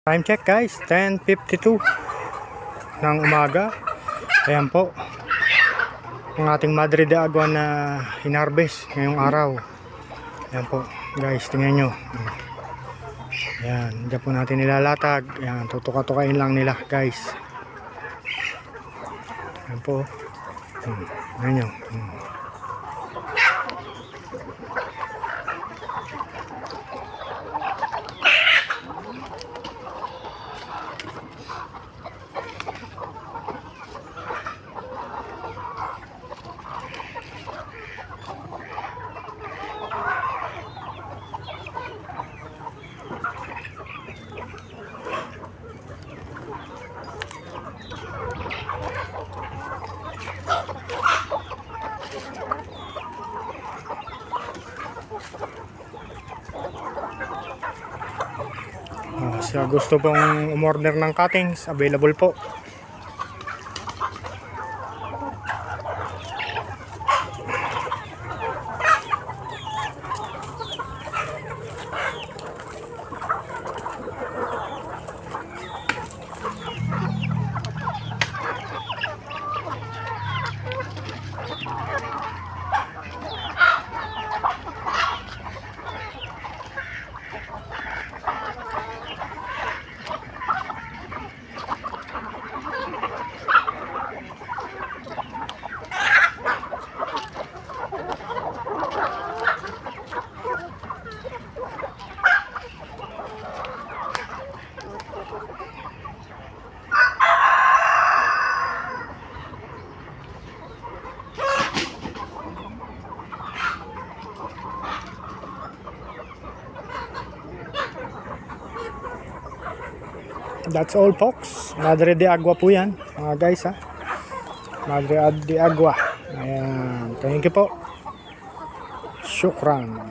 Time check guys, 10:52 ng umaga. Ayan po ang ating Madre de Agua na hinarvest ngayong araw. Ayan po guys, tingnan nyo. Ayan, dyan po natin nilalatag. Ayan, tutuka-tukain lang nila guys. Ayan po. Ayan nyo. Sa gusto pong umorder ng cuttings, available po. That's all folks. Madre de Agua po yan mga guys ha. Madre de Agua. Ayan. Thank you po. Shukran.